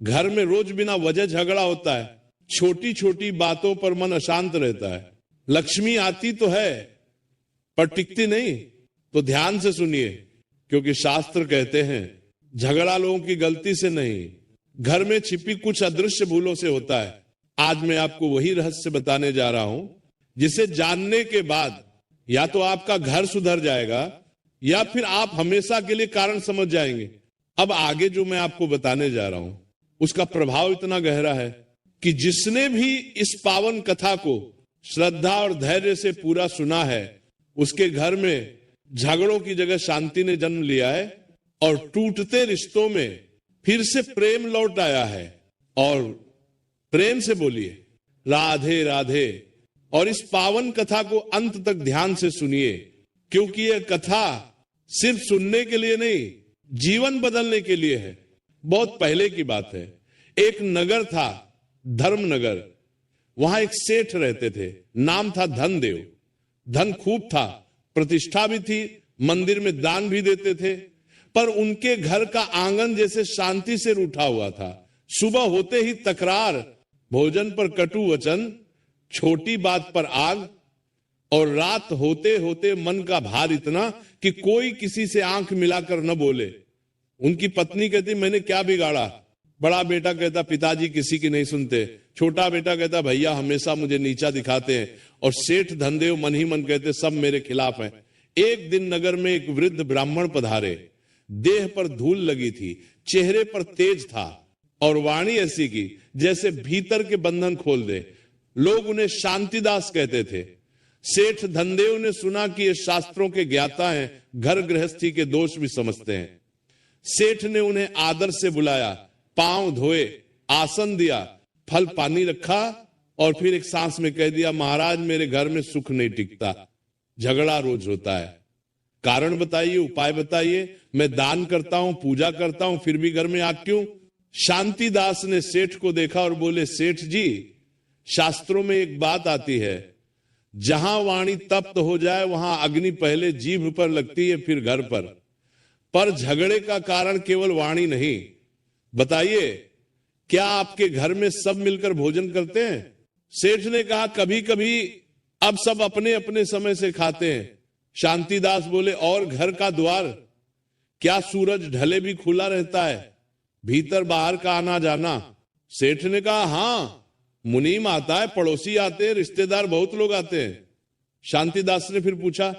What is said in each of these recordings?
घर में रोज बिना वजह झगड़ा होता है, छोटी छोटी बातों पर मन अशांत रहता है। लक्ष्मी आती तो है पर टिकती नहीं। तो ध्यान से सुनिए, क्योंकि शास्त्र कहते हैं झगड़ा लोगों की गलती से नहीं, घर में छिपी कुछ अदृश्य भूलों से होता है। आज मैं आपको वही रहस्य बताने जा रहा हूं जिसे जानने के बाद या तो आपका घर सुधर जाएगा या फिर आप हमेशा के लिए कारण समझ जाएंगे। अब आगे जो मैं आपको बताने जा रहा हूं उसका प्रभाव इतना गहरा है कि जिसने भी इस पावन कथा को श्रद्धा और धैर्य से पूरा सुना है उसके घर में झगड़ों की जगह शांति ने जन्म लिया है और टूटते रिश्तों में फिर से प्रेम लौट आया है। और प्रेम से बोलिए राधे राधे। और इस पावन कथा को अंत तक ध्यान से सुनिए, क्योंकि यह कथा सिर्फ सुनने के लिए नहीं, जीवन बदलने के लिए है। बहुत पहले की बात है। एक नगर था, धर्मनगर। वहां एक सेठ रहते थे, नाम था धनदेव। धन खूब था, प्रतिष्ठा भी थी, मंदिर में दान भी देते थे, पर उनके घर का आंगन जैसे शांति से रूठा हुआ था। सुबह होते ही तकरार, भोजन पर कटु वचन, छोटी बात पर आग, और रात होते होते मन का भार इतना कि कोई किसी से आंख मिलाकर न बोले। उनकी पत्नी कहती मैंने क्या बिगाड़ा। बड़ा बेटा कहता पिताजी किसी की नहीं सुनते। छोटा बेटा कहता भैया हमेशा मुझे नीचा दिखाते हैं। और सेठ धनदेव मन ही मन कहते सब मेरे खिलाफ हैं। एक दिन नगर में एक वृद्ध ब्राह्मण पधारे। देह पर धूल लगी थी, चेहरे पर तेज था और वाणी ऐसी की जैसे भीतर के बंधन खोल दे। लोग उन्हें शांतिदास कहते थे। सेठ धनदेव ने सुना कि ये शास्त्रों के ज्ञाता हैं, घर गृहस्थी के दोष भी समझते हैं। सेठ ने उन्हें आदर से बुलाया, पांव धोए, आसन दिया, फल पानी रखा और फिर एक सांस में कह दिया महाराज मेरे घर में सुख नहीं टिकता, झगड़ा रोज होता है। कारण बताइए, उपाय बताइए। मैं दान करता हूं, पूजा करता हूं, फिर भी घर में आग क्यों? शांतिदास ने सेठ को देखा और बोले सेठ जी, शास्त्रों में एक बात आती है, जहां वाणी तप्त हो जाए वहां अग्नि पहले जीभ पर लगती है फिर घर पर झगड़े का कारण केवल वाणी नहीं। बताइए क्या आपके घर में सब मिलकर भोजन करते हैं? सेठ ने कहा कभी कभी, अब सब अपने अपने समय से खाते हैं। शांतिदास बोले और घर का द्वार, क्या सूरज ढले भी खुला रहता है, भीतर बाहर का आना जाना? सेठ ने कहा हां, मुनीम आता है, पड़ोसी आते हैं, रिश्तेदार बहुत लोग आते हैं। शांतिदास ने फिर पूछा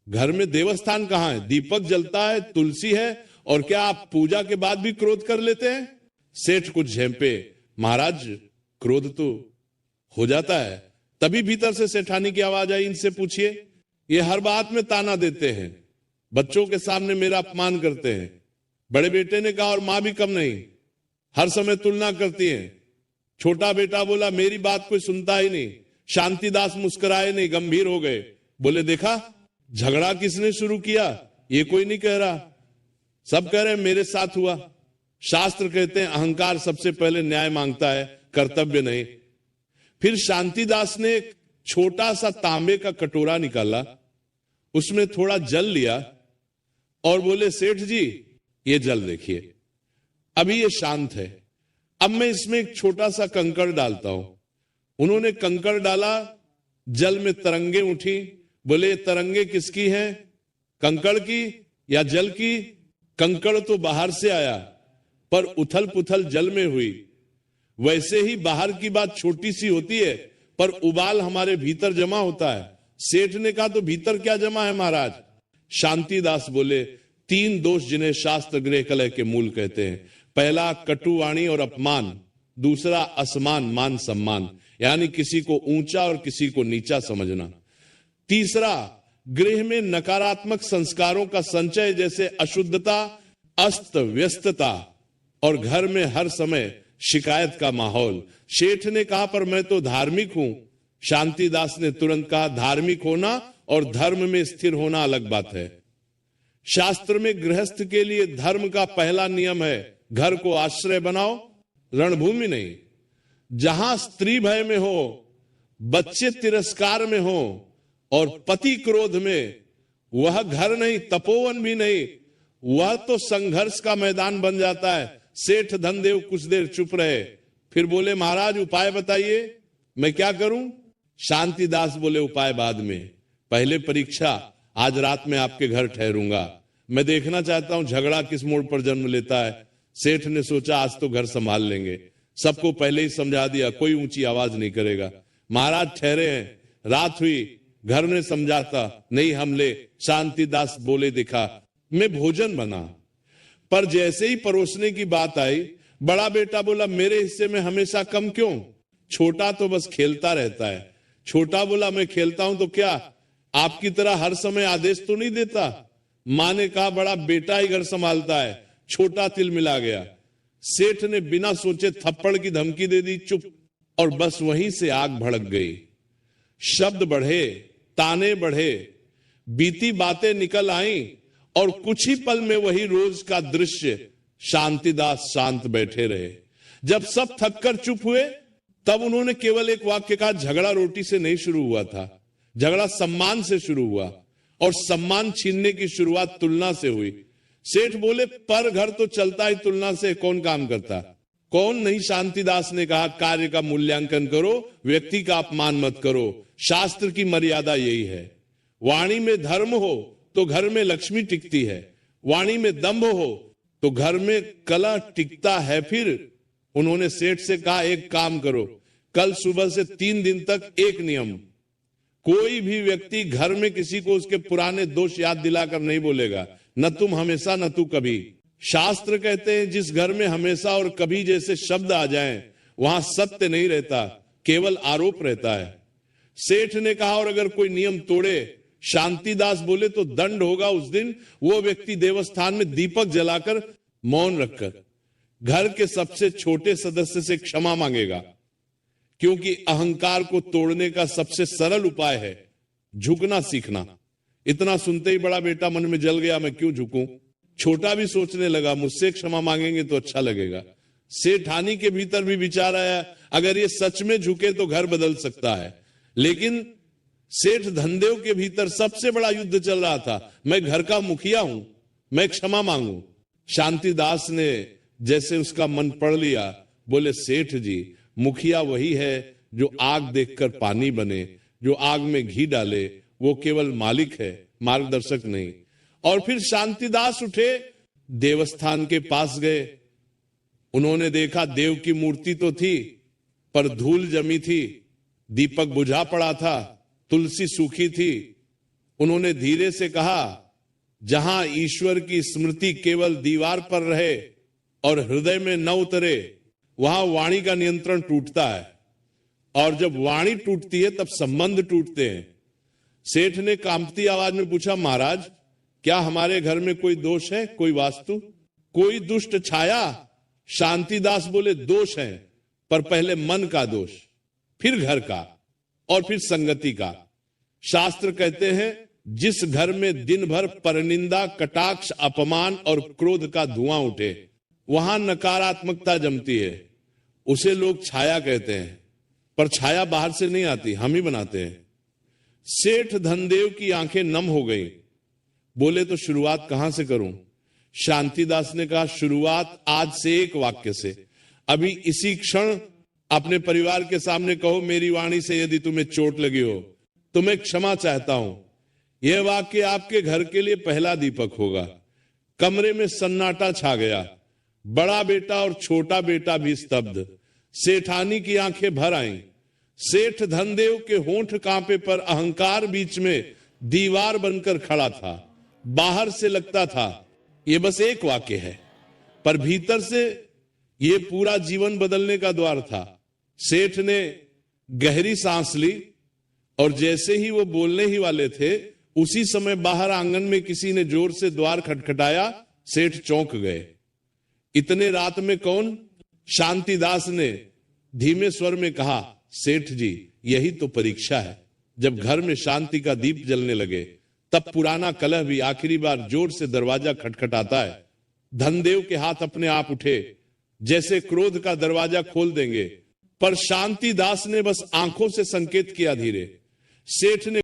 घर में देवस्थान कहां है, दीपक जलता है, तुलसी है, और क्या आप पूजा के बाद भी क्रोध कर लेते हैं? सेठ कुछ झेंपे, महाराज क्रोध तो हो जाता है। तभी भीतर से सेठानी की आवाज आई, इनसे पूछिए, ये हर बात में ताना देते हैं, बच्चों के सामने मेरा अपमान करते हैं। बड़े बेटे ने कहा और मां भी कम नहीं, हर समय तुलना करती है। छोटा बेटा बोला मेरी बात कोई सुनता ही नहीं। शांतिदास मुस्कुराए नहीं, गंभीर हो गए, बोले देखा झगड़ा किसने शुरू किया? ये कोई नहीं कह रहा, सब कह रहे हैं मेरे साथ हुआ। शास्त्र कहते हैं अहंकार सबसे पहले न्याय मांगता है, कर्तव्य नहीं। फिर शांतिदास ने एक छोटा सा तांबे का कटोरा निकाला, उसमें थोड़ा जल लिया और बोले सेठ जी ये जल देखिए, अभी ये शांत है, अब मैं इसमें एक छोटा सा कंकड़ डालता हूं। उन्होंने कंकड़ डाला, जल में तरंगे उठी। बोले तरंगे किसकी हैं, कंकड़ की या जल की? कंकड़ तो बाहर से आया पर उथल पुथल जल में हुई। वैसे ही बाहर की बात छोटी सी होती है पर उबाल हमारे भीतर जमा होता है। सेठ ने कहा तो भीतर क्या जमा है महाराज? शांतिदास बोले तीन दोष जिन्हें शास्त्र गृह कलह के मूल कहते हैं। पहला कटुवाणी और अपमान, दूसरा असमान मान सम्मान, यानी किसी को ऊंचा और किसी को नीचा समझना। तीसरा गृह में नकारात्मक संस्कारों का संचय, जैसे अशुद्धता, अस्त व्यस्तता, और घर में हर समय शिकायत का माहौल। सेठ ने कहा पर मैं तो धार्मिक हूं। शांतिदास ने तुरंत कहा धार्मिक होना और धर्म में स्थिर होना अलग बात है। शास्त्र में गृहस्थ के लिए धर्म का पहला नियम है घर को आश्रय बनाओ, रणभूमि नहीं। जहां स्त्री भय में हो, बच्चे तिरस्कार में हो और पति क्रोध में, वह घर नहीं, तपोवन भी नहीं, वह तो संघर्ष का मैदान बन जाता है। सेठ धनदेव कुछ देर चुप रहे, फिर बोले महाराज उपाय बताइए, मैं क्या करूं? शांतिदास बोले उपाय बाद में, पहले परीक्षा, आज रात में आपके घर ठहरूंगा, मैं देखना चाहता हूं झगड़ा किस मोड़ पर जन्म लेता है। सेठ ने सोचा आज तो घर संभाल लेंगे, सबको पहले ही समझा दिया, कोई ऊंची आवाज नहीं करेगा। महाराज ठहरे हैं, रात हुई, घर ने समझाता नहीं हमले। शांतिदास बोले देखा मैं भोजन बना, पर जैसे ही परोसने की बात आई, बड़ा बेटा बोला मेरे हिस्से में हमेशा कम क्यों? छोटा तो बस खेलता रहता है। छोटा बोला मैं खेलता हूं तो क्या आपकी तरह हर समय आदेश तो नहीं देता? मां ने कहा बड़ा बेटा ही घर संभालता है। छोटा तिल मिला गया। सेठ ने बिना सोचे थप्पड़ की धमकी दे दी, चुप, और बस वहीं से आग भड़क गई। शब्द बढ़े, ताने बढ़े, बीती बातें निकल आईं, और कुछ ही पल में वही रोज का दृश्य। शांतिदास शांत बैठे रहे। जब सब थककर चुप हुए, तब उन्होंने केवल एक वाक्य कहा, झगड़ा रोटी से नहीं शुरू हुआ था, झगड़ा सम्मान से शुरू हुआ, और सम्मान छीनने की शुरुआत तुलना से हुई। सेठ बोले पर घर तो चलता ही तुलना से, कौन काम करता? कौन नहीं? शांतिदास ने कहा कार्य का मूल्यांकन करो, व्यक्ति का अपमान मत करो। शास्त्र की मर्यादा यही है। वाणी में धर्म हो तो घर में लक्ष्मी टिकती है, वाणी में दंभ हो तो घर में कलह टिकता है। फिर उन्होंने सेठ से कहा एक काम करो, कल सुबह से 3 दिन तक एक नियम, कोई भी व्यक्ति घर में किसी को उसके पुराने दोष याद दिलाकर नहीं बोलेगा, न तुम हमेशा न तू कभी। शास्त्र कहते हैं जिस घर में हमेशा और कभी जैसे शब्द आ जाएं, वहां सत्य नहीं रहता, केवल आरोप रहता है। सेठ ने कहा और अगर कोई नियम तोड़े, शांतिदास बोले तो दंड होगा उस दिन। वो व्यक्ति देवस्थान में दीपक जलाकर मौन रखकर घर के सबसे छोटे सदस्य से क्षमा मांगेगा, क्योंकि अहंकार को तोड़ने का सबसे सरल उपाय है झुकना सीखना। इतना सुनते ही बड़ा बेटा मन में जल गया, मैं क्यों झुकूं? छोटा भी सोचने लगा मुझसे क्षमा मांगेंगे तो अच्छा लगेगा। सेठानी के भीतर भी विचार आया अगर ये सच में झुके तो घर बदल सकता है। लेकिन सेठ धनदेव के भीतर सबसे बड़ा युद्ध चल रहा था, मैं घर का मुखिया हूं, मैं क्षमा मांगू। शांतिदास ने जैसे उसका मन पढ़ लिया, बोले सेठ जी मुखिया वही है जो आग देखकर पानी बने, जो आग में घी डाले, वो केवल मालिक है, मार्गदर्शक नहीं। और फिर शांतिदास उठे, देवस्थान के पास गए। उन्होंने देखा देव की मूर्ति तो थी पर धूल जमी थी, दीपक बुझा पड़ा था, तुलसी सूखी थी। उन्होंने धीरे से कहा जहां ईश्वर की स्मृति केवल दीवार पर रहे और हृदय में न उतरे, वहां वाणी का नियंत्रण टूटता है, और जब वाणी टूटती है तब संबंध टूटते हैं। सेठ ने कांपती आवाज में पूछा महाराज क्या हमारे घर में कोई दोष है, कोई वास्तु, कोई दुष्ट छाया? शांतिदास बोले दोष है, पर पहले मन का दोष, फिर घर का, और फिर संगति का। शास्त्र कहते हैं जिस घर में दिन भर परनिंदा, कटाक्ष, अपमान और क्रोध का धुआं उठे, वहां नकारात्मकता जमती है। उसे लोग छाया कहते हैं, पर छाया बाहर से नहीं आती, हम ही बनाते हैं। सेठ धनदेव की आंखें नम हो गई। बोले तो शुरुआत कहां से करूं? शांतिदास ने कहा शुरुआत आज से एक वाक्य से। अभी इसी क्षण अपने परिवार के सामने कहो मेरी वाणी से यदि तुम्हें चोट लगी हो तो मैं क्षमा चाहता हूं। यह वाक्य आपके घर के लिए पहला दीपक होगा। कमरे में सन्नाटा छा गया। बड़ा बेटा और छोटा बेटा भी स्तब्ध। सेठानी की आंखें भर आईं। सेठ धनदेव के होंठ कांपे, पर अहंकार बीच में दीवार बनकर खड़ा था। बाहर से लगता था यह बस एक वाक्य है, पर भीतर से यह पूरा जीवन बदलने का द्वार था। सेठ ने गहरी सांस ली, और जैसे ही वो बोलने ही वाले थे, उसी समय बाहर आंगन में किसी ने जोर से द्वार खटखटाया। सेठ चौंक गए। इतने रात में कौन? शांतिदास ने धीमे स्वर में कहा सेठ जी यही तो परीक्षा है। जब घर में शांति का दीप जलने लगे, तब पुराना कलह भी आखिरी बार जोर से दरवाजा खटखटाता है। धनदेव के हाथ अपने आप उठे, जैसे क्रोध का दरवाजा खोल देंगे, पर शांतिदास ने बस आंखों से संकेत किया धीरे। सेठ ने